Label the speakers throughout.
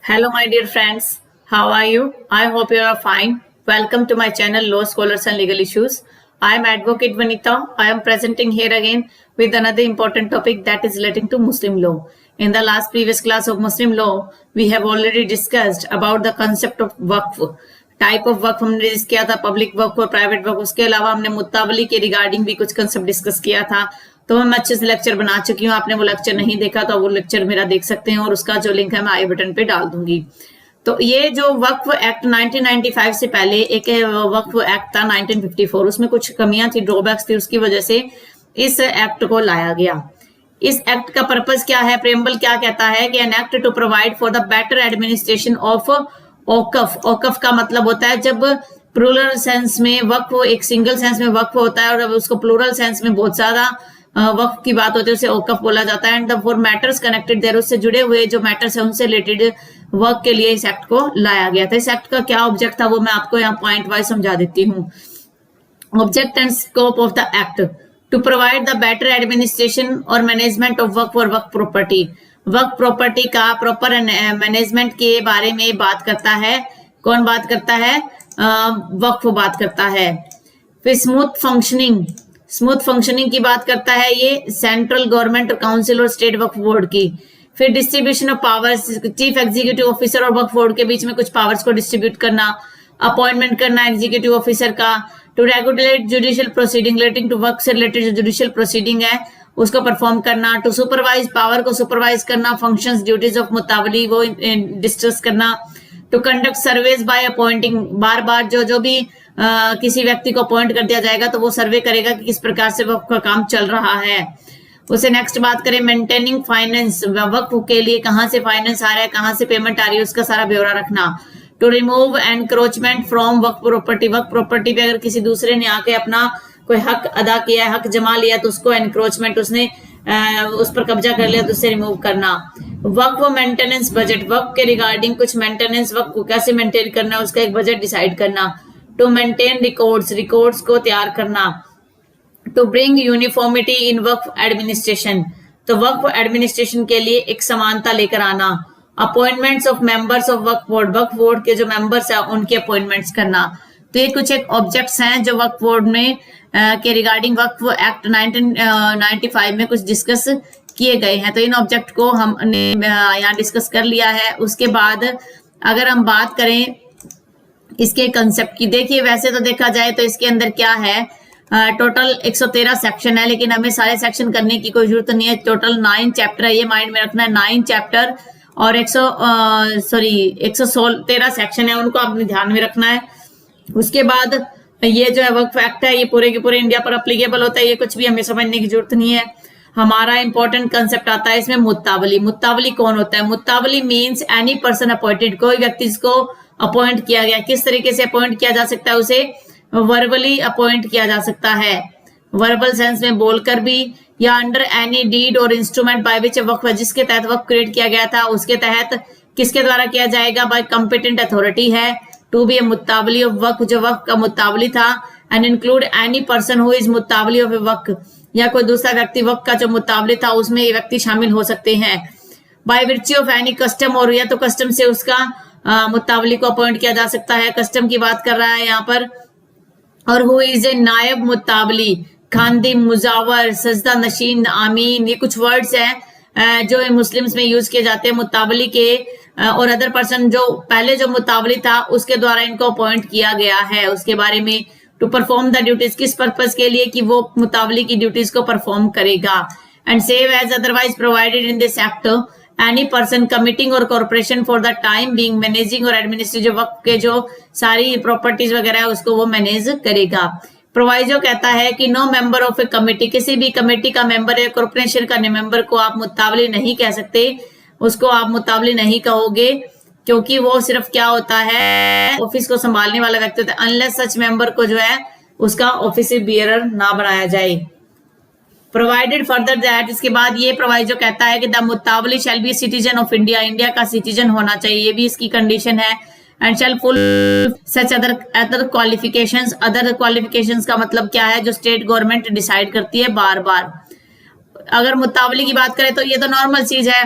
Speaker 1: Hello, my dear friends. How are you? I hope you are fine. Welcome to my channel, Law Scholars and Legal Issues. I am Advocate Vanita. I am presenting here again with another important topic that is relating to Muslim law. In the last previous class of Muslim law, we have already discussed about the concept of waqf. Type of work हमने discuss किया था, public work और private work. उसके अलावा हमने मुत्तावली के regarding भी कुछ कंसेप्ट डिस्कस किया था. तो मैं अच्छे से लेक्चर बना चुकी हूँ. आपने वो लेक्चर नहीं देखा तो वो लेक्चर मेरा देख सकते हैं और उसका जो लिंक है मैं आई बटन पे डाल दूंगी. तो ये जो वक्फ एक्ट 1995 से पहले एक वक्फ एक्ट था 1954, उसमें कुछ कमियां थी, ड्रॉबैक्स थी, उसकी वजह से इस एक्ट को लाया गया. इस एक्ट का पर्पस क्या है? प्रेम्बल क्या कहता है कि an act to provide for the better administration of औकफ. औकफ का मतलब होता है जब प्लूरल सेंस में वक्फ, एक सिंगल सेंस में वक्फ होता है और अब उसको प्लूरल सेंस में बहुत ज्यादा वक्फ की बात होती है, उसे औकफ बोला जाता है. And the for matters connected there, उससे जुड़े हुए जो मैटर्स है उनसे रिलेटेड वर्क के लिए इस एक्ट को लाया गया था. इस एक्ट का क्या ऑब्जेक्ट था वो मैं आपको यहाँ पॉइंट वाइज समझा देती हूँ. Object and scope of the act to provide the better administration और मैनेजमेंट ऑफ वक्फ और वक्फ प्रॉपर्टी. वक्फ प्रॉपर्टी का प्रॉपर मैनेजमेंट के बारे में बात करता है. कौन बात करता है? वक्फ बात करता है. फिर स्मूथ फंक्शनिंग की बात करता है ये सेंट्रल गवर्नमेंट काउंसिल और स्टेट वक्फ बोर्ड की. फिर distribution of powers, chief executive officer और वक्फ बोर्ड के बीच में कुछ पावर्स को डिस्ट्रीब्यूट करना, अपॉइंटमेंट करना एग्जीक्यूटिव ऑफिसर का. To regulate judicial proceeding relating to वक्फ से रिलेटेड जो जुडिशियल प्रोसीडिंग है उसको परफॉर्म करना. टू सुपरवाइज, पावर को सुपरवाइज करना. फंक्शंस, ड्यूटीज ऑफ मुतावली वो डिस्कस करना. To conduct surveys by appointing, बार बार जो भी किसी व्यक्ति को अपॉइंट कर दिया जाएगा तो वो सर्वे करेगा कि किस प्रकार से वक्फ का काम चल रहा है. उसे नेक्स्ट बात करें मेंटेनिंग फाइनेंस, वक्फ के लिए कहाँ से फाइनेंस आ रहा है, कहाँ से पेमेंट आ रही है, उसका सारा ब्यौरा रखना. To remove encroachment from waqf property, waqf property पे अगर किसी दूसरे ने आके अपना कोई हक अदा किया है, हक जमा लिया तो उसको एनक्रोचमेंट, उसने उस पर कब्जा कर लिया तो उससे रिमूव करना. वक्फ मेंटेनेंस बजट, वक्फ के रिगार्डिंग कुछ मेंटेनेंस, वक्फ को कैसे मेंटेन करना है उसका एक बजट डिसाइड करना. टू मेंटेन रिकॉर्ड्स को तैयार करना. To bring uniformity in waqf administration, तो वक्फ एडमिनिस्ट्रेशन के लिए एक समानता लेकर आना. Appointments of members of waqf board के जो मेंबर्स है उनके अपॉइंटमेंट्स करना. तो ये कुछ एक ऑब्जेक्ट्स हैं जो वक्फ बोर्ड में के रिगार्डिंग वक्फ एक्ट 1995 में कुछ डिस्कस किए गए हैं. तो इन ऑब्जेक्ट को हमने यहाँ डिस्कस कर लिया है. उसके बाद अगर हम बात करें इसके कंसेप्ट की, देखिए वैसे तो देखा जाए तो इसके अंदर क्या है, टोटल 113 सेक्शन है, लेकिन हमें सारे सेक्शन करने की कोई जरूरत नहीं है. टोटल 9 चैप्टर है, ये माइंड में रखना है. 9 चैप्टर और 113 सेक्शन है, उनको आपने ध्यान में रखना है. उसके बाद ये जो है वक्फ एक्ट है ये पूरे के पूरे इंडिया पर अप्लीकेबल होता है, ये कुछ भी हमें समझने की जरूरत नहीं है. हमारा इंपॉर्टेंट कंसेप्ट आता है इसमें मुत्तावली. मुत्तावली कौन होता है? मुत्तावली मींस एनी पर्सन अपॉइंटेड, कोई व्यक्ति जिसको अपॉइंट किया गया. किस तरीके से अपॉइंट किया जा सकता है? उसे वर्बली अपॉइंट किया जा सकता है, वर्बल सेंस में बोलकर भी, या अंडर एनी डीड और इंस्ट्रूमेंट बाय विच वक्फ, जिसके तहत वक्फ क्रिएट किया गया था उसके तहत किसके द्वारा किया जाएगा? बाय कॉम्पिटेंट अथॉरिटी है. टू बी ए मुत्तावली ऑफ वक्फ, जो वक्फ का मुत्तावली था. And include any person who is मुत्तावली ऑफ ए वक्फ, या कोई दूसरा व्यक्ति वक्फ का जो मुत्तावली था उसमें ये व्यक्ति शामिल हो सकते हैं. बाय विर्च्यू ऑफ एनी कस्टम, और या तो कस्टम से उसका मुत्तावली को अपॉइंट किया जा सकता है, कस्टम की बात कर रहा है यहाँ पर. और हु इज ए नायब मुत्तावली, खानदिम, मुजावर, सजदा नशीन, आमीन, ये कुछ वर्ड्स हैं जो मुस्लिम्स में यूज किए जाते हैं मुत्तावली के. और अदर पर्सन जो पहले जो मुत्तावली था उसके द्वारा इनको अपॉइंट किया गया है उसके बारे में. टू परफॉर्म द ड्यूटीज, किस पर्पस के लिए कि वो मुत्तावली की ड्यूटीज को परफॉर्म करेगा. And save as otherwise provided in this act any person committing और corporation for the time being managing और एडमिनिस्ट्रेटिव, जो वक्त के जो सारी प्रॉपर्टीज वगैरह है उसको वो मैनेज करेगा. प्रोवाइजो कहता है कि no member of a committee, किसी भी कमेटी का मेंबर या कॉर्पोरेशन का मेंबर को आप मुत्तावली नहीं कह सकते, उसको आप मुत्तावली नहीं कहोगे, क्योंकि वो सिर्फ क्या होता है, ऑफिस को संभालने वाला व्यक्ति होता है. अनलेस सच मेंबर को जो है उसका ऑफिस बियरर ना बनाया जाए. प्रोवाइडेड फर्दर दैट, इसके बाद ये प्रोवाइजो कहता है कि द मुत्तावली shall be citizen of India, India का सिटीजन होना चाहिए, ये भी इसकी कंडीशन है. And shall full such other qualifications, other qualifications का मतलब क्या है, जो स्टेट गवर्नमेंट डिसाइड करती है बार बार. अगर मुत्तावली की बात करें तो ये तो नॉर्मल चीज है,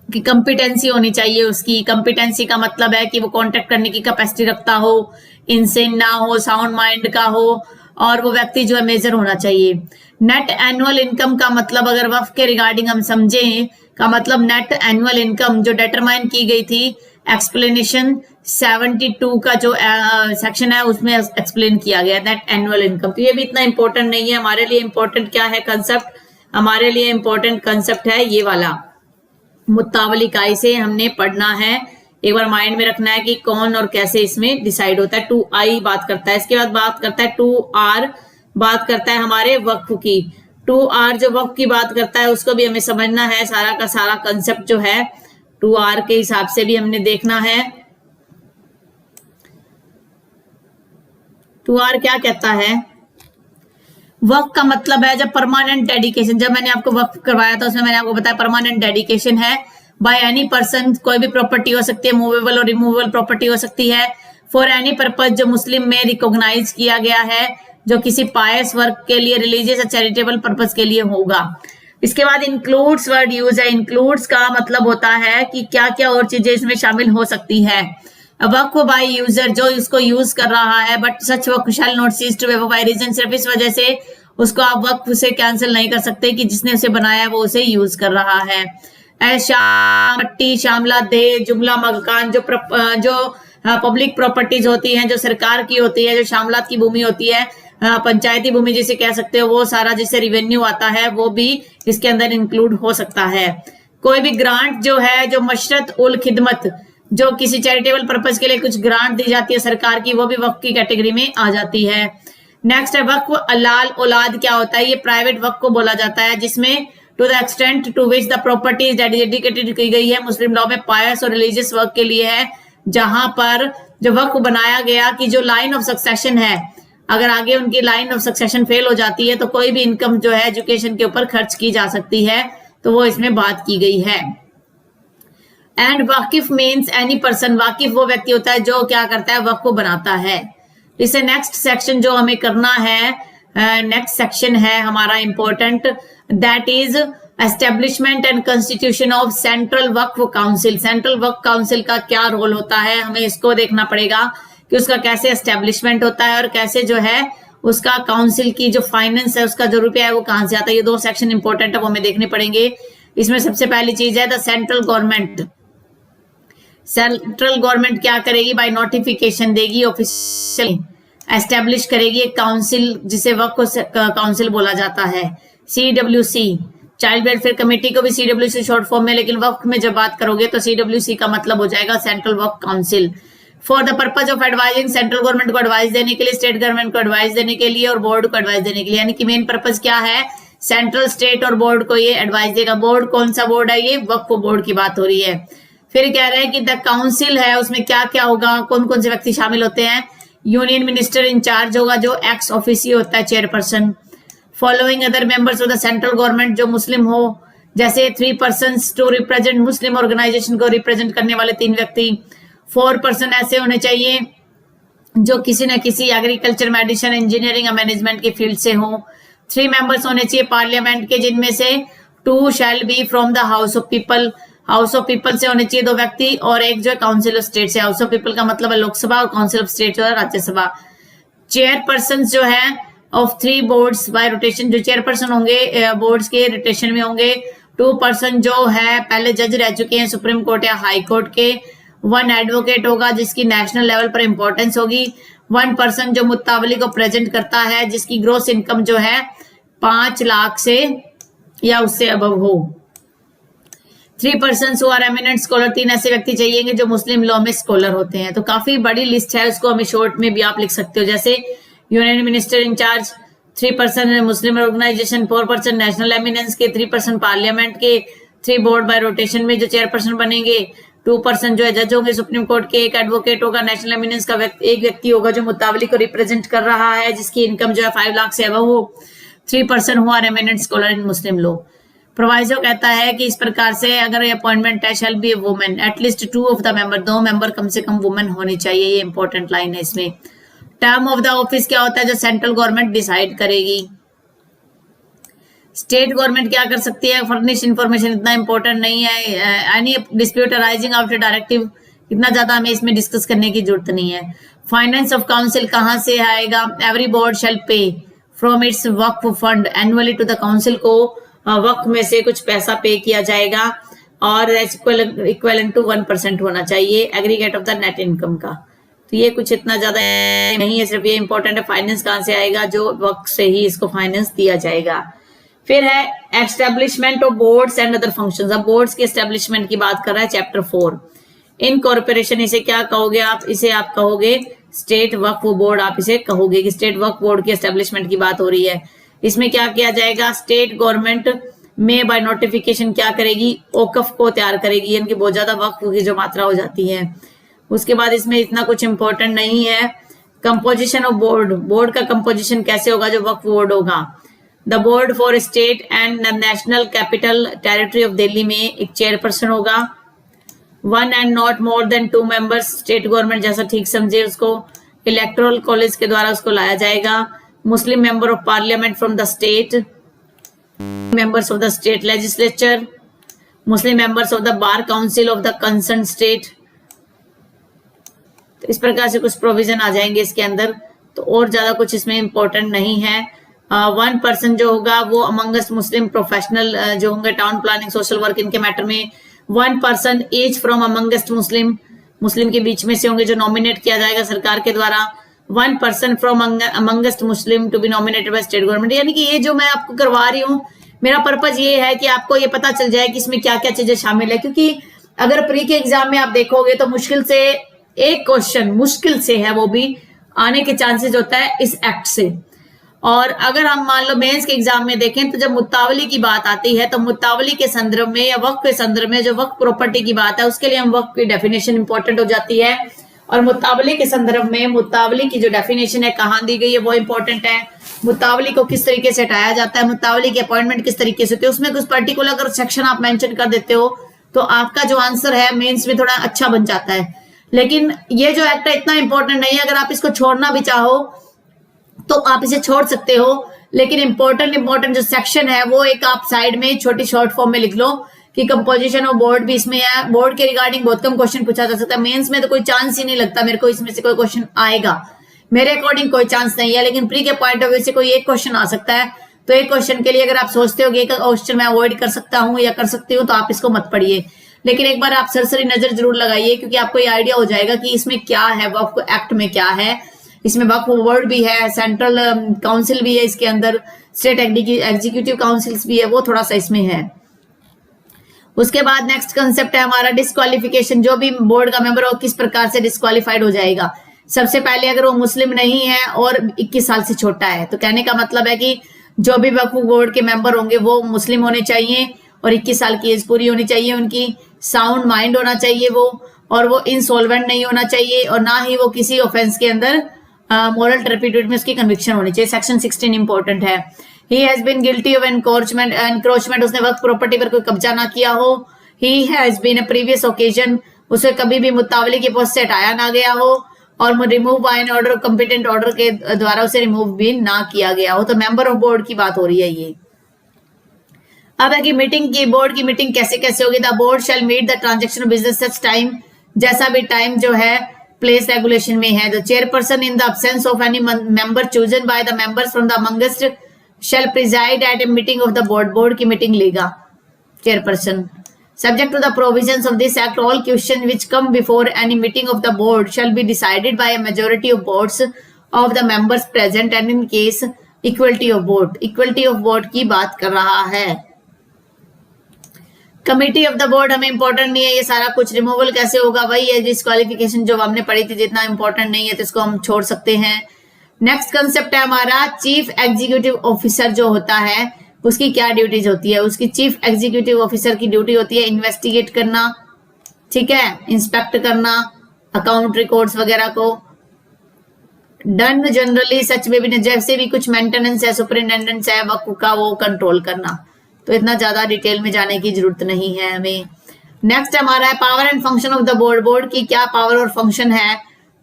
Speaker 1: कि कंपिटेंसी होनी चाहिए उसकी। कंपिटेंसी का मतलब है कि वो कॉन्टेक्ट करने की कैपेसिटी रखता हो, इनसेन ना हो, साउंड माइंड का हो, और वो व्यक्ति जो है मेजर होना चाहिए। नेट एनुअल इनकम का मतलब अगर वक्फ के रिगार्डिंग हम समझें का मतलब नेट एनुअल इनकम जो डिटरमाइन की गई थी एक्सप्लेनेशन 72 का जो सेक्शन है उसमें एक्सप्लेन किया गया नेट एनुअल इनकम। तो ये भी इतना इंपॉर्टेंट नहीं है हमारे लिए। इंपॉर्टेंट क्या है कंसेप्ट, हमारे लिए इंपॉर्टेंट कंसेप्ट है ये वाला, मुत्तावली काय से हमने पढ़ना है। एक बार माइंड में रखना है कि कौन और कैसे इसमें डिसाइड होता है। 2I बात करता है, इसके बाद बात करता है 2R, बात करता है हमारे वक्फ की। 2R जो वक्फ की बात करता है उसको भी हमें समझना है, सारा का सारा कंसेप्ट जो है 2R के हिसाब से भी हमने देखना है। 2R क्या कहता है? वक्फ का मतलब है जब परमानेंट डेडिकेशन, जब मैंने आपको वक्फ करवाया था उसमें मैंने आपको बताया परमानेंट डेडिकेशन है बाय एनी पर्सन, कोई भी प्रॉपर्टी हो सकती है, मूवेबल और रिमूवेबल प्रॉपर्टी हो सकती है, फॉर एनी पर्पज जो मुस्लिम में रिकॉग्नाइज किया गया है, जो किसी पायस वर्क के लिए, रिलीजियस या चैरिटेबल पर्पज के लिए होगा। इसके बाद इंक्लूड्स वर्ड यूज है। इंक्लूड्स का मतलब होता है कि क्या क्या और चीजें इसमें शामिल हो सकती है। वक्फ बाय यूजर जो इसको यूज कर रहा है, but such waqf shall not cease to be by reason, सिर्फ इस वजह से उसको आप वक्फ से कैंसिल नहीं कर सकते कि जिसने उसे बनाया वो उसे यूज कर रहा है। मट्टी, शामला, दे, जुमला, मकान जो पब्लिक प्रॉपर्टीज होती हैं, जो सरकार की होती है, जो शामलात की भूमि होती है, पंचायती भूमि जिसे कह सकते हो, वो सारा जिससे रिवेन्यू आता है वो भी इसके अंदर इंक्लूड हो सकता है। कोई भी ग्रांट जो है, जो मशरत उल खिदमत, जो किसी चैरिटेबल पर्पज के लिए कुछ ग्रांट दी जाती है सरकार की, वो भी वक्फ की कैटेगरी में आ जाती है। नेक्स्ट है वक्फ अलाल औलाद। क्या होता है? ये प्राइवेट वक्फ को बोला जाता है जिसमें to the extent to which the property is dedicated की गई है मुस्लिम लॉ में पायस और रिलीजियस वर्क के लिए है, जहां पर जो वक्फ बनाया गया कि जो लाइन ऑफ सक्सेशन है, अगर आगे उनकी लाइन ऑफ सक्सेशन फेल हो जाती है तो कोई भी इनकम जो है एजुकेशन के ऊपर खर्च की जा सकती है, तो वो इसमें बात की गई है। एंड वाकिफ मीन्स एनी पर्सन, वाकिफ वो व्यक्ति होता है जो क्या करता है, वक्फ को बनाता है। इससे नेक्स्ट सेक्शन जो हमें करना है, नेक्स्ट सेक्शन है हमारा important, that is establishment and constitution of central Waqf council. Central Waqf council का क्या रोल होता है, हमें इसको देखना पड़ेगा कि उसका कैसे एस्टेब्लिशमेंट होता है और कैसे जो है उसका काउंसिल की जो फाइनेंस है, उसका जो रुपया है वो कहां से आता है। ये दो सेक्शन इंपॉर्टेंट है, वो हमें देखने पड़ेंगे। इसमें सबसे पहली चीज है the central government. Central government क्या करेगी? बाय नोटिफिकेशन देगी, ऑफिशियल एस्टेब्लिश करेगी एक काउंसिल जिसे वक्फ काउंसिल बोला जाता है। CWC, चाइल्ड वेलफेयर कमेटी को भी CWC शॉर्ट फॉर्म में, लेकिन वक्फ में जब बात करोगे तो CWC का मतलब हो जाएगा central Waqf council. For the purpose of advising, central government को एडवाइस देने के लिए, स्टेट गवर्नमेंट को एडवाइस देने के लिए और बोर्ड को एडवाइस देने के लिए। यानी कि मेन पर्पज क्या है? सेंट्रल, स्टेट और बोर्ड को ये एडवाइस देगा। बोर्ड कौन सा बोर्ड है? ये वक्फ बोर्ड की बात हो रही है। फिर कह रहे हैं कि द काउंसिल है, उसमें क्या क्या होगा, कौन कौन से व्यक्ति शामिल होते हैं। यूनियन मिनिस्टर इंचार्ज होगा जो एक्स ऑफिसियो होता है, chairperson. Following other members of the central government जो मुस्लिम हो, जैसे 3 persons to represent Muslim organisation को रिप्रेजेंट करने वाले 3 व्यक्ति। 4 पर्सन ऐसे होने चाहिए जो किसी न किसी एग्रीकल्चर, मेडिसिन, इंजीनियरिंग या मैनेजमेंट की फील्ड से हो। 3 मेंबर्स होने चाहिए पार्लियामेंट के, जिनमें से 2 shall be from the house of people. House of people से होने चाहिए 2 व्यक्ति, और एक जो है काउंसिल ऑफ स्टेट से। हाउस ऑफ पीपल का मतलब है लोकसभा और काउंसिल ऑफ स्टेट जो है राज्यसभा। चेयरपर्सन जो है ऑफ 3 बोर्ड्स बाय रोटेशन, जो चेयरपर्सन होंगे बोर्ड्स के रोटेशन में होंगे। 2 पर्सन जो है पहले जज रह चुके हैं सुप्रीम कोर्ट या हाई कोर्ट के। 1 एडवोकेट होगा जिसकी नेशनल लेवल पर इंपॉर्टेंस होगी। 1 पर्सन जो मुत्तावली को प्रेजेंट करता है जिसकी ग्रोस इनकम जो है 5 लाख से या उससे अबव हो। 3 person who are eminent scholar, 3 ऐसे व्यक्ति चाहिए जो मुस्लिम लॉ में स्कॉलर होते हैं। तो काफी बड़ी लिस्ट है, उसको हमें शॉर्ट में भी आप लिख सकते हो। जैसे यूनियन मिनिस्टर इंचार्ज, 3 पर्सन मुस्लिम ऑर्गेनाइजेशन, 4 पर्सन नेशनल एमिनेंस के, 3 पर्सन पार्लियामेंट के, 3 बोर्ड बाय रोटेशन में जो चेयरपर्सन बनेंगे, 2 पर्सन जो है जज होंगे सुप्रीम कोर्ट के, 1 एडवोकेट होगा, नेशनल एमिनेंस का एक व्यक्ति होगा जो मुत्तावली को रिप्रेजेंट कर रहा है जिसकी इनकम जो है 5 लाख से अबव हो। 3 person who are eminent scholar in Muslim law. Proviso कहता है कि इस प्रकार से अगर ये अपॉइंटमेंट है shall be a women, at least 2 of the member, 2 member कम से कम वुमेन होनी चाहिए। ये इंपॉर्टेंट लाइन है इसमें। टर्म ऑफ द ऑफिस क्या होता है? जो सेंट्रल गवर्नमेंट डिसाइड करेगी। स्टेट गवर्नमेंट क्या कर सकती है, फर्निश इंफॉर्मेशन इतना इंपॉर्टेंट नहीं है। Any dispute arising after directive, इतना ज्यादा हमें इसमें डिस्कस करने की जरूरत नहीं है। फाइनेंस ऑफ काउंसिल कहाँ से आएगा, every board shall pay from its waqf fund annually to the council, को वक्फ में से कुछ पैसा पे किया जाएगा और इक्वलेंट टू 1% होना चाहिए aggregate of the net income का। तो ये कुछ इतना ज्यादा नहीं है, सिर्फ ये इंपॉर्टेंट है फाइनेंस कहाँ से आएगा, जो वक्त से ही इसको फाइनेंस दिया जाएगा। फिर है establishment of boards and other functions. अब बोर्ड्स के एस्टेब्लिशमेंट की बात कर रहा है चैप्टर 4। इनकॉर्पोरेशन इसे क्या कहोगे आप, इसे आप कहोगे स्टेट वक्फ बोर्ड, आप इसे कहोगे कि स्टेट वक्फ बोर्ड की एस्टेब्लिशमेंट की बात हो रही है। इसमें क्या किया जाएगा, स्टेट गवर्नमेंट में बाय नोटिफिकेशन क्या करेगी, ओकफ को तैयार करेगी, यानी कि बहुत ज्यादा वक्फ की जो मात्रा हो जाती है। उसके बाद इसमें इतना कुछ इंपॉर्टेंट नहीं है। कंपोजिशन ऑफ बोर्ड, बोर्ड का कंपोजिशन कैसे होगा जो वक्फ बोर्ड होगा। The board for state and national capital territory of Delhi में एक चेयरपर्सन होगा, 1 and not more than 2 members, state government जैसा ठीक समझे उसको, इलेक्टोरल कॉलेज के द्वारा उसको लाया जाएगा। Muslim member of parliament from the state, members of the state legislature, Muslim members of the bar council of the concern state. तो इस प्रकार से कुछ प्रोविजन आ जाएंगे इसके अंदर, तो और ज्यादा कुछ इसमें इंपॉर्टेंट नहीं है। 1 पर्सन जो होगा वो अमंगस्ट मुस्लिम प्रोफेशनल जो होंगे टाउन प्लानिंग सोशल वर्क इनके मैटर में, 1 पर्सन ईच फ्रॉम अमंगस्ट मुस्लिम, मुस्लिम के बीच में से होंगे जो नॉमिनेट किया जाएगा सरकार के द्वारा। 1 person from amongst Muslim to be nominated by state government. यानी कि ये जो मैं आपको करवा रही हूँ, मेरा पर्पज ये है कि आपको ये पता चल जाए कि इसमें क्या क्या चीजें शामिल है, क्योंकि अगर प्री के एग्जाम में आप देखोगे तो मुश्किल से एक क्वेश्चन, मुश्किल से है वो भी, आने के चांसेस होता है इस एक्ट से। और अगर हम मान लो मेंस के एग्जाम में देखें तो जब मुत्तावली की बात आती है तो मुत्तावली के संदर्भ में या वक्फ के संदर्भ में जो वक्फ प्रॉपर्टी की बात है उसके लिए हम वक्फ की डेफिनेशन इंपॉर्टेंट हो जाती है, और मुत्तावली के संदर्भ में मुत्तावली की जो डेफिनेशन है कहाँ दी गई है वो इंपॉर्टेंट है। मुत्तावली को किस तरीके से हटाया जाता है, मुत्तावली की अपॉइंटमेंट किस तरीके से होती है, उसमें कुछ पर्टिकुलर अगर सेक्शन आप मेंशन कर देते हो तो आपका जो आंसर है मेंस में थोड़ा अच्छा बन जाता है। लेकिन ये जो एक्ट है इतना इंपॉर्टेंट नहीं है, अगर आप इसको छोड़ना भी चाहो तो आप इसे छोड़ सकते हो, लेकिन इंपॉर्टेंट जो सेक्शन है वो एक आप साइड में छोटी शॉर्ट फॉर्म में लिख लो कि कंपोजिशन ऑफ बोर्ड भी इसमें है। बोर्ड के रिगार्डिंग बहुत कम क्वेश्चन पूछा जा सकता है, मेंस में तो कोई चांस ही नहीं लगता मेरे को इसमें से कोई क्वेश्चन आएगा, मेरे अकॉर्डिंग कोई चांस नहीं है। लेकिन प्री के पॉइंट ऑफ व्यू से कोई एक क्वेश्चन आ सकता है, तो एक क्वेश्चन के लिए अगर आप सोचते हो कि एक क्वेश्चन मैं अवॉइड कर सकता हूँ या कर सकती हूँ तो आप इसको मत पढ़िए, लेकिन एक बार आप सरसरी नजर जरूर लगाइए, क्योंकि आपको ये आइडिया हो जाएगा कि इसमें क्या है, वक्फ एक्ट में क्या है। इसमें वक्फ बोर्ड भी है, सेंट्रल काउंसिल भी है इसके अंदर, स्टेट एग्जीक्यूटिव काउंसिल्स भी है, वो थोड़ा सा इसमें है। उसके बाद नेक्स्ट कंसेप्ट है हमारा डिस्क्वालिफिकेशन। जो भी बोर्ड का मेंबर हो किस प्रकार से डिस्क्वालिफाइड हो जाएगा। सबसे पहले अगर वो मुस्लिम नहीं है और 21 साल से छोटा है, तो कहने का मतलब है कि जो भी वक्फ बोर्ड के मेंबर होंगे वो मुस्लिम होने चाहिए और 21 साल की एज पूरी होनी चाहिए उनकी, साउंड माइंड होना चाहिए वो, और वो इंसॉल्वेंट नहीं होना चाहिए, और ना ही वो किसी ऑफेंस के अंदर मोरल टर्पिट्यूड में उसकी कन्विक्शन होनी चाहिए। सेक्शन 16 इंपॉर्टेंट है। He has been guilty of encroachment, उसने वक्फ प्रॉपर्टी पर कोई कब्जा ना किया हो। He has been a previous occasion, उसे कभी भी मुत्तावली की पोस्ट से हटाया ना गया हो, और remove by an order competent order के द्वारा उसे रिमूव भी ना किया गया हो। तो मेंबर ऑफ बोर्ड की बात हो रही है ये। अब है कि मीटिंग की, बोर्ड की मीटिंग कैसे कैसे होगी। The board shall meet the transaction of business such time, जैसा भी टाइम जो है प्लेस रेगुलेशन में है। The chairperson in the absence of any member chosen by the members from the amongst shall preside at a meeting of the board, board की meeting लेगा chairperson. Subject to the provisions of this act, all questions which come before any meeting of the board shall be decided by a majority of votes of the members present and in case equality of vote, equality of vote की बात कर रहा है। Committee of the board हमें important नहीं है, ये सारा कुछ रिमूवल कैसे होगा वही है डिस्क्वालिफिकेशन जो हमने पढ़ी थी, जितना इंपॉर्टेंट नहीं है तो इसको हम छोड़ सकते हैं। नेक्स्ट कंसेप्ट है हमारा चीफ एग्जीक्यूटिव ऑफिसर जो होता है उसकी क्या ड्यूटीज होती है। उसकी चीफ एग्जीक्यूटिव ऑफिसर की ड्यूटी होती है इन्वेस्टिगेट करना, ठीक है, इंस्पेक्ट करना अकाउंट रिकॉर्ड्स वगैरह को, डन जनरली सच में भी जैसे भी कुछ मेंटेनेंस है, सुपरिटेंडेंस है वक्फ का, वो कंट्रोल करना। तो इतना ज्यादा डिटेल में जाने की जरूरत नहीं है हमें। नेक्स्ट हमारा है power and function of the board, board की क्या पावर और फंक्शन है।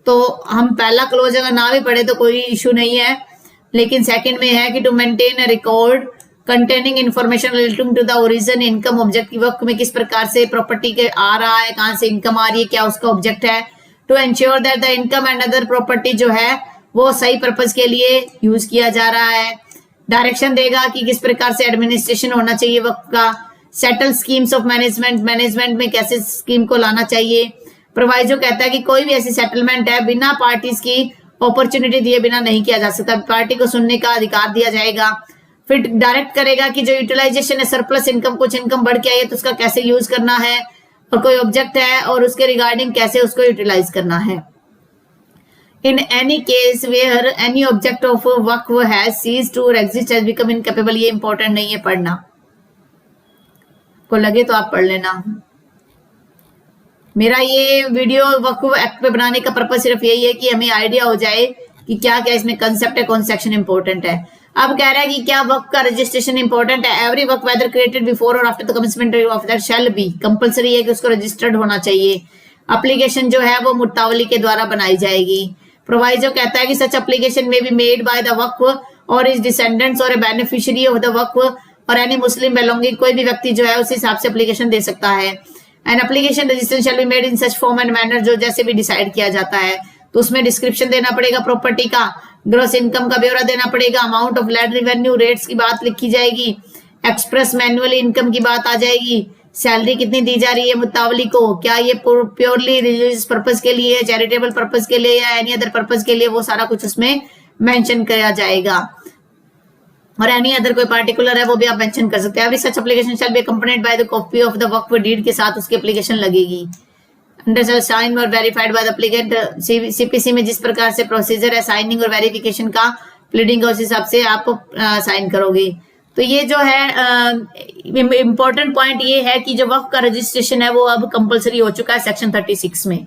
Speaker 1: तो हम पहला क्लोज अगर ना भी पढ़े तो कोई इशू नहीं है, लेकिन सेकंड में है कि to maintain a record containing information relating to the origin income object की वक्त में किस प्रकार से प्रॉपर्टी के आ रहा है, कहां से इनकम आ रही है, क्या उसका ऑब्जेक्ट है, to ensure that the income and other property जो है वो सही पर्पज के लिए यूज किया जा रहा है। डायरेक्शन देगा कि किस प्रकार से एडमिनिस्ट्रेशन होना चाहिए वक्त का। Settle schemes of management, management में कैसे स्कीम को लाना चाहिए। प्रोवाइजो कहता है कि कोई भी ऐसी सेटलमेंट है बिना पार्टीज की अपॉर्चुनिटी दिए बिना नहीं किया जा सकता, पार्टी को सुनने का अधिकार दिया जाएगा। फिर डायरेक्ट करेगा कि जो यूटिलाइजेशन है सरप्लस इनकम, कुछ इनकम बढ़ के आई है तो उसका कैसे यूज करना है, और कोई ऑब्जेक्ट है और उसके रिगार्डिंग कैसे उसको यूटिलाइज करना है। In any case where any object of waqf has ceased to exist has become incapable, ये इंपॉर्टेंट नहीं है पढ़ना, को लगे तो आप पढ़ लेना। मेरा ये वीडियो वक्फ एक्ट पे बनाने का पर्पस सिर्फ यही है कि हमें आइडिया हो जाए कि क्या क्या इसमें कंसेप्ट है, कौन सेक्शन इंपॉर्टेंट है। अब कह रहा है कि क्या वक्फ का रजिस्ट्रेशन इंपॉर्टेंट है। एवरी वक्फ वेदर क्रिएटेड बिफोर और after the commencement of that shall be, compulsory है कि उसको रजिस्टर्ड होना चाहिए। एप्लीकेशन जो है वो मुतावली के द्वारा बनाई जाएगी। प्रोवाइजो कहता है कि सच एप्लीकेशन में बी मेड बाय द वक्फ और इज डिसेंडेंट्स और ए बेनिफिशियरी ऑफ द वक्फ और एनी मुस्लिम बिलोंगिंग, कोई भी व्यक्ति जो है उस हिसाब से एप्लीकेशन दे सकता है। And application registration shall be made in such form and manner, जो जैसे भी डिसाइड किया जाता है तो उसमें डिस्क्रिप्शन देना पड़ेगा प्रॉपर्टी का, ग्रॉस इनकम का ब्यौरा देना पड़ेगा, amount of land revenue rates की बात लिखी जाएगी, एक्सप्रेस मैनुअली इनकम की बात आ जाएगी, सैलरी कितनी दी जा रही है मुतावली को, क्या ये प्योरली रिलीजियस पर्पज के लिए, चैरिटेबल पर्पज के लिए या एनी अदर पर्पज के लिए, वो सारा कुछ उसमें मेंशन किया जाएगा। और एनी अदर कोई पार्टिकुलर है वो भी आप मेंशन कर सकते हैं। Every such application shall be accompanied by the copy of the waqf deed के साथ उसकी एप्लीकेशन लगेगी। अंडर साइन और verified by the applicant, CPC में जिस प्रकार से प्रोसीजर है साइनिंग और वेरिफिकेशन का, प्लीडिंग का, उस हिसाब से आप साइन करोगे। तो ये जो है इंपॉर्टेंट पॉइंट ये है कि जो वक्फ का रजिस्ट्रेशन है वो अब कंपलसरी हो चुका है सेक्शन 36 में।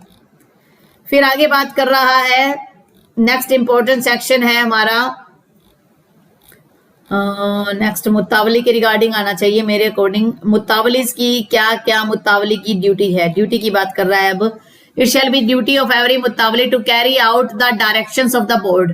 Speaker 1: फिर आगे बात कर रहा है, नेक्स्ट इंपॉर्टेंट सेक्शन है हमारा नेक्स्ट मुतावली के रिगार्डिंग आना चाहिए मेरे अकॉर्डिंग। मुतावली की क्या क्या मुतावली की ड्यूटी है, ड्यूटी की बात कर रहा है अब। It shall be duty of every मुतावली to carry out the directions of the board,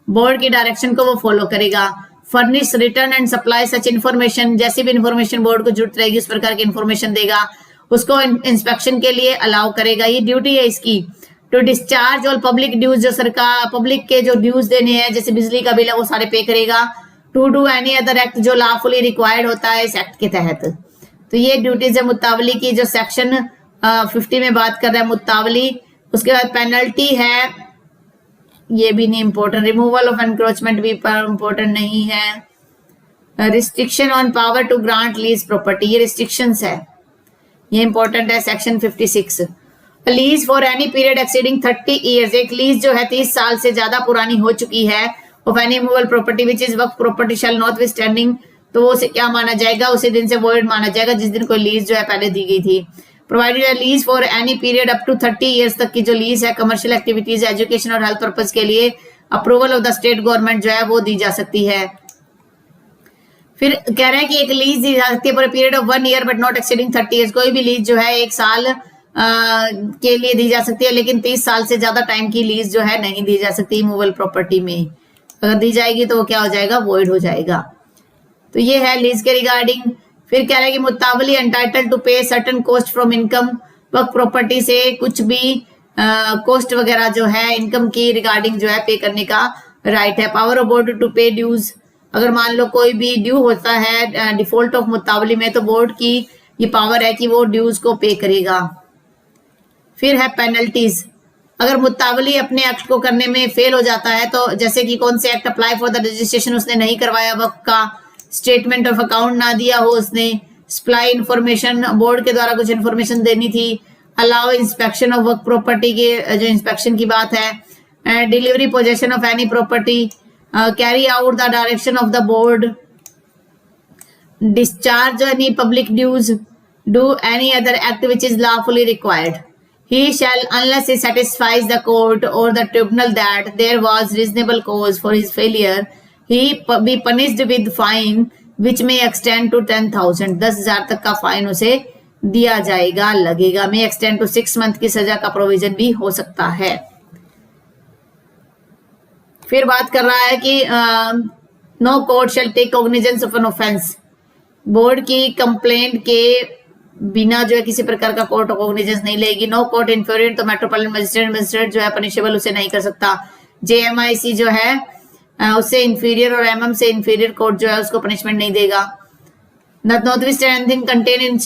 Speaker 1: board की डायरेक्शन को वो फॉलो करेगा। Furnish return and supply such information, जैसी भी इन्फॉर्मेशन बोर्ड को जरूरत रहेगी उस प्रकार की इन्फॉर्मेशन देगा, उसको इंस्पेक्शन के लिए अलाउ करेगा, ये ड्यूटी है इसकी। To discharge all public dues, जो सरकार पब्लिक के जो ड्यूज देने हैं जैसे बिजली का बिल है वो सारे पे करेगा। To do any other act जो लॉफुली रिक्वायर्ड होता है इस एक्ट के तहत। तो ये ड्यूटीज है मुतावली की, जो सेक्शन 50 में बात कर रहा है मुतावली। उसके बाद पेनल्टी है, ये भी नहीं इंपॉर्टेंट। रिमूवल ऑफ एनक्रोचमेंट भी इंपॉर्टेंट नहीं है। Restriction on power to grant lease property, ये रिस्ट्रिक्शंस है, ये इंपॉर्टेंट है section 56। Lease for any period exceeding 30 years, एक लीज जो है 30 साल से ज्यादा पुरानी हो चुकी है, of any movable property which is waqf property shall notwithstanding, तो वो उसे क्या माना जाएगा, उसी दिन से वॉइड माना जाएगा जिस दिन कोई लीज जो है पहले दी गई थी। Provided lease for any period up to 30 years तक की जो लीज है कमर्शियल एक्टिविटीज, एजुकेशन और हेल्थ पर्पज के लिए approval of the state government जो है वो दी जा सकती है। फिर कह रहे हैं कि एक लीज दी जा सकती है for period of 1 year but not exceeding 30 years, कोई भी लीज जो है 1 साल के लिए दी जा सकती है, लेकिन 30 साल से ज्यादा टाइम की लीज जो है नहीं दी जा सकती मूवेबल प्रॉपर्टी में। अगर दी जाएगी तो वो क्या हो जाएगा, वॉइड हो जाएगा। तो ये है लीज के रिगार्डिंग। फिर कह रहा है कि मुतावली एंटाइटल टू पे certain cost from income, Waqf property से कुछ भी कॉस्ट वगैरह जो है इनकम की रिगार्डिंग जो है पे करने का राइट है। पावर ऑफ बोर्ड टू पे ड्यूज, अगर मान लो कोई भी ड्यू होता है डिफॉल्ट ऑफ मुतावली में तो बोर्ड की ये पावर है कि वो ड्यूज को पे करेगा। फिर है पेनल्टीज, अगर मुतावली अपने एक्ट को करने में फेल हो जाता है तो जैसे कि कौन से act, apply for the registration उसने नहीं करवाया वक्फ का, स्टेटमेंट ऑफ अकाउंट ना दिया हो उसने, सप्लाई इन्फॉर्मेशन, बोर्ड के द्वारा कुछ इन्फॉर्मेशन देनी थी, allow inspection of waqf property के जो इंस्पेक्शन की बात है, delivery possession of any property, carry out the direction of the board, discharge any public dues, do any other act which is lawfully required. He shall, unless he satisfies the court or the tribunal that there was reasonable cause for his failure, he be punished with fine which may extend to 10,000, 10,000 तक का fine उसे दिया जाएगा, लगेगा। may extend to 6 month की सजा का provision भी हो सकता है। फिर बात कर रहा है कि no court shall take cognizance of an offence. Board की कंप्लेंट के बिना जो है किसी प्रकार का कोर्ट कॉग्निजेंस नहीं लेगी। नो कोर्ट इन्फीरियर तो मेट्रोपॉलिटन मजिस्ट्रेट जो है पनिशेबल उसे नहीं कर सकता। JMIC जो है उससे इंफीरियर और MM से इंफीरियर कोर्ट जो है उसको पनिशमेंट नहीं देगा। Notwithstanding anything contain in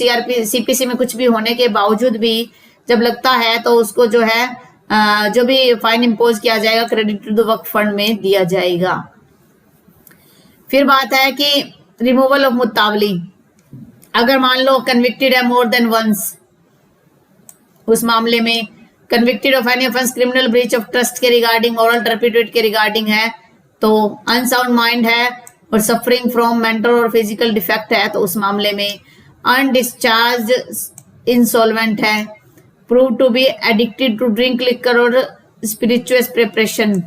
Speaker 1: CPC में कुछ भी होने के बावजूद भी जब लगता है तो उसको जो है जो भी फाइन इम्पोज किया जाएगा credit to the waqf fund में दिया जाएगा। फिर बात है कि रिमूवल ऑफ मुतावली। अगर मान लो कन्विक्टेड है मोर देन वंस, उस मामले में convicted of any offence criminal breach of trust के रिगार्डिंग, मॉरल टर्पिट्यूड के रिगार्डिंग है, तो अनसाउंड माइंड है और सफरिंग फ्रॉम मेंटल और फिजिकल डिफेक्ट है, तो उस मामले में अनडिस्चार्ज इंसॉल्वेंट है, proved to be addicted to drink liquor और स्पिरिचुअस प्रिपरेशन,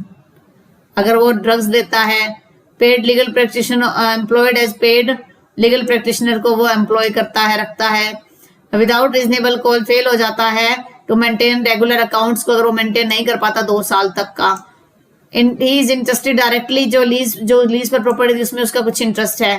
Speaker 1: अगर वो ड्रग्स लेता है, paid legal practitioner employed as paid legal practitioner को वो एम्प्लॉय करता है, रखता है, विदाउट रीजनेबल कॉल फेल हो जाता है टू मेंटेन रेगुलर अकाउंट्स को, अगर वो मेंटेन नहीं कर पाता 2 साल तक का, ही इज इंटरेस्टेड डायरेक्टली, जो लीज पर प्रॉपर्टी थी उसमें उसका कुछ इंटरेस्ट है,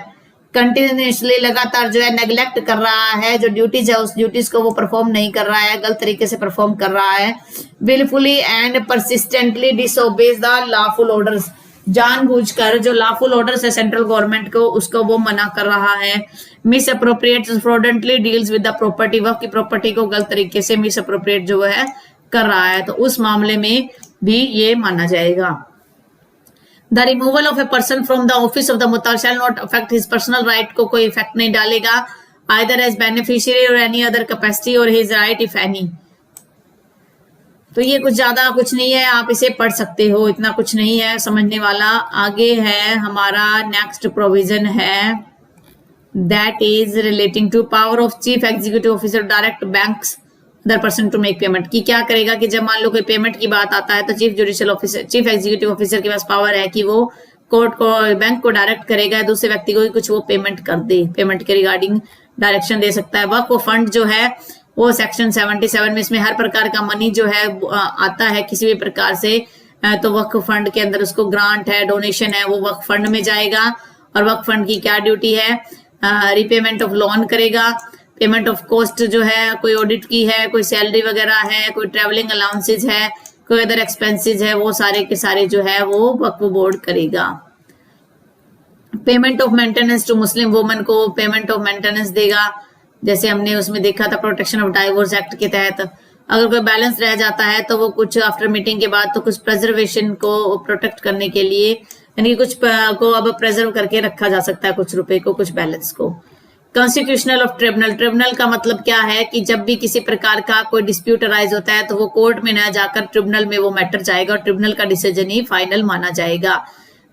Speaker 1: कंटिन्यूसली लगातार जो है नेग्लेक्ट कर रहा है, जो ड्यूटीज है उस ड्यूटीज को वो परफॉर्म नहीं कर रहा है, गलत तरीके से परफॉर्म कर रहा है, wilfully and persistently disobeys the lawful orders, जानबूझकर जो लॉफुल ऑर्डर्स है सेंट्रल गवर्नमेंट को उसको वो मना कर रहा है, misappropriate fraudulently deals with the property, वह की प्रॉपर्टी को गलत तरीके से मिस अप्रोप्रिएट जो है कर रहा है, तो उस मामले में भी ये माना जाएगा। The removal of a person from the office of the मुताल shall not affect his personal right को कोई इफेक्ट नहीं डालेगा, आइदर एज बेनिफिशियरी और एनी अदर कैपेसिटी और हिज राइट इफ एनी। तो ये कुछ ज्यादा कुछ नहीं है, आप इसे पढ़ सकते हो, इतना कुछ नहीं है समझने वाला। आगे है हमारा नेक्स्ट प्रोविजन है that is relating to power of chief executive officer direct banks other person to make payment, की क्या करेगा कि जब मान लो कोई पेमेंट की बात आता है तो chief judicial officer, chief executive officer के पास पावर है कि वो कोर्ट को, बैंक को डायरेक्ट करेगा दूसरे व्यक्ति को कुछ वो पेमेंट कर दे, पेमेंट के रिगार्डिंग डायरेक्शन दे सकता है। वक्फ फंड जो है वो सेक्शन 77 में, इसमें हर प्रकार का मनी जो है आता है किसी भी प्रकार से, तो वक्फ फंड के अंदर उसको ग्रांट है, डोनेशन है, वो वक्फ फंड में जाएगा। और वक्फ फंड की क्या ड्यूटी है, रिपेमेंट ऑफ लोन करेगा, पेमेंट ऑफ कॉस्ट जो है, कोई ऑडिट की है, कोई सैलरी वगैरह है, कोई ट्रेवलिंग अलाउंसेज है, कोई अदर एक्सपेंसेस है, वो सारे के सारे जो है वो वक्फ बोर्ड करेगा। Payment of maintenance to Muslim women को पेमेंट ऑफ मेंटेनेंस देगा, जैसे हमने उसमें देखा था प्रोटेक्शन ऑफ डाइवोर्स एक्ट के तहत, अगर कोई बैलेंस रह जाता है तो वो कुछ आफ्टर मीटिंग के बाद तो कुछ प्रिजर्वेशन को प्रोटेक्ट करने के लिए, यानी कुछ को अब प्रिजर्व करके रखा जा सकता है, कुछ रुपए को, कुछ बैलेंस को। कॉन्स्टिट्यूशनल ऑफ ट्रिब्यूनल, ट्रिब्यूनल का मतलब क्या है कि जब भी किसी प्रकार का कोई डिस्प्यूट अराइज होता है तो वो कोर्ट में न जाकर ट्रिब्यूनल में वो मैटर जाएगा और ट्रिब्यूनल का डिसीजन ही फाइनल माना जाएगा।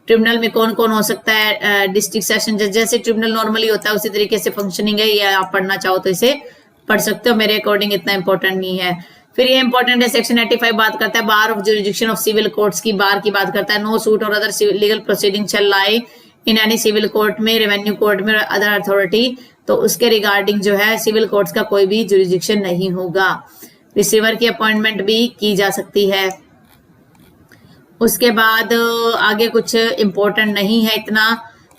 Speaker 1: ट्रिब्यूनल में कौन कौन हो सकता है, डिस्ट्रिक्ट सेशन जज, जैसे ट्रिब्यूनल नॉर्मली होता है उसी तरीके से फंक्शनिंग है, या आप पढ़ना चाहो तो इसे पढ़ सकते हो, मेरे अकॉर्डिंग इतना इंपॉर्टेंट नहीं है। फिर ये इंपॉर्टेंट है, सेक्शन 85 बात करता है bar of jurisdiction of civil courts की, बार की बात करता है, नो सूट और other legal proceeding shall lie in any civil court में, रेवेन्यू कोर्ट में, अदर अथॉरिटी, तो उसके रिगार्डिंग जो है सिविल कोर्ट्स का कोई भी जुरिडिक्शन नहीं होगा। रिसीवर की अपॉइंटमेंट भी की जा सकती है। उसके बाद आगे कुछ इम्पोर्टेंट नहीं है इतना।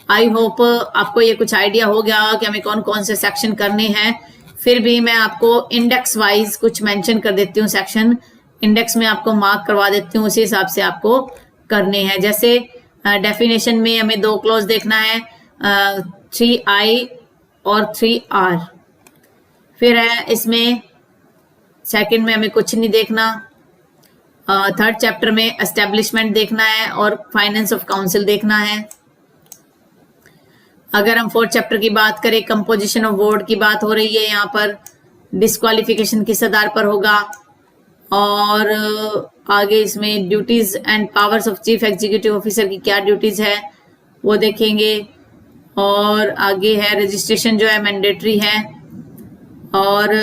Speaker 1: आई होप आपको ये कुछ आइडिया हो गया कि हमें कौन कौन से सेक्शन करने हैं। फिर भी मैं आपको इंडेक्स वाइज कुछ मेंशन कर देती हूँ, सेक्शन इंडेक्स में आपको मार्क करवा देती हूँ, उसी हिसाब से आपको करने हैं। जैसे डेफिनेशन में हमें 2 क्लॉज देखना है, 3I और 3R। फिर है इसमें सेकंड में हमें कुछ नहीं देखना, थर्ड चैप्टर में एस्टेब्लिशमेंट देखना है और फाइनेंस ऑफ काउंसिल देखना है। अगर हम 4th चैप्टर की बात करें, कंपोजिशन ऑफ बोर्ड की बात हो रही है, यहाँ पर डिस्क्वालिफिकेशन किस आधार पर होगा, और आगे इसमें duties and powers of chief executive officer की क्या ड्यूटीज है वो देखेंगे। और आगे है रजिस्ट्रेशन जो है मैंडेटरी है, और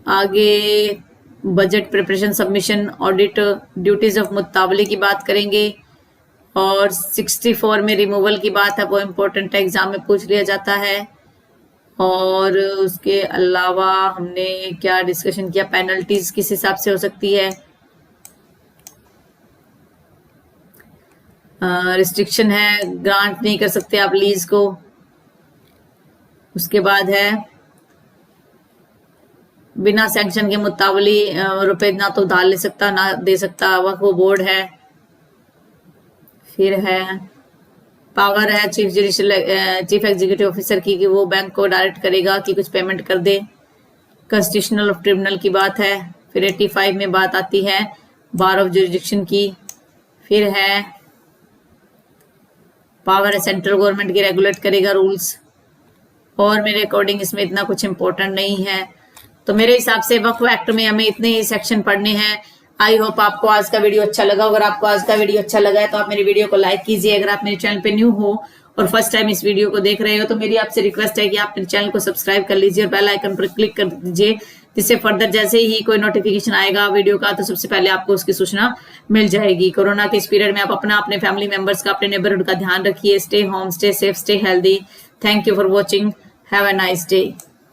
Speaker 1: आगे budget preparation, submission, audit, duties of मुतावली की बात करेंगे। और 64 में रिमूवल की बात है, वो इम्पोर्टेंट एग्जाम में पूछ लिया जाता है। और उसके अलावा हमने क्या डिस्कशन किया, पेनल्टीज किस हिसाब से हो सकती है, रिस्ट्रिक्शन है, ग्रांट नहीं कर सकते आप लीज को। उसके बाद है बिना सैंक्शन के मुतावली रुपए ना तो उधार ले सकता ना दे सकता, वक्फ बोर्ड है। फिर है पावर है चीफ एग्जीक्यूटिव ऑफिसर की कि वो बैंक को डायरेक्ट करेगा कि कुछ पेमेंट कर दे। कॉन्स्टिट्यूशनल ऑफ ट्रिब्यूनल की बात है। फिर 85 में बात आती है बार ऑफ जुरिडिक्शन की। फिर है पावर है सेंट्रल गवर्नमेंट की, रेगुलेट करेगा रूल्स। और मेरे अकॉर्डिंग इसमें इतना कुछ इंपॉर्टेंट नहीं है। तो मेरे हिसाब से वक्फ एक्ट में हमें इतने ही सेक्शन पढ़ने हैं। आई होप आपको आज का वीडियो अच्छा लगा। अगर आपको आज का वीडियो अच्छा लगा है तो आप मेरी वीडियो को लाइक कीजिए। अगर आप मेरे चैनल पे न्यू हो और फर्स्ट टाइम इस वीडियो को देख रहे हो तो मेरी आपसे रिक्वेस्ट है कि आप मेरे चैनल को सब्सक्राइब कर लीजिए और बेल आइकन पर क्लिक कर दीजिए, जिससे फर्दर जैसे ही कोई नोटिफिकेशन आएगा वीडियो का तो सबसे पहले आपको उसकी सूचना मिल जाएगी। कोरोना के इस पीरियड में आप अपने फैमिली मेंबर्स का, अपने नेबरहुड का ध्यान रखिए। Stay home, stay safe, stay healthy. Thank you for watching. Have a nice day.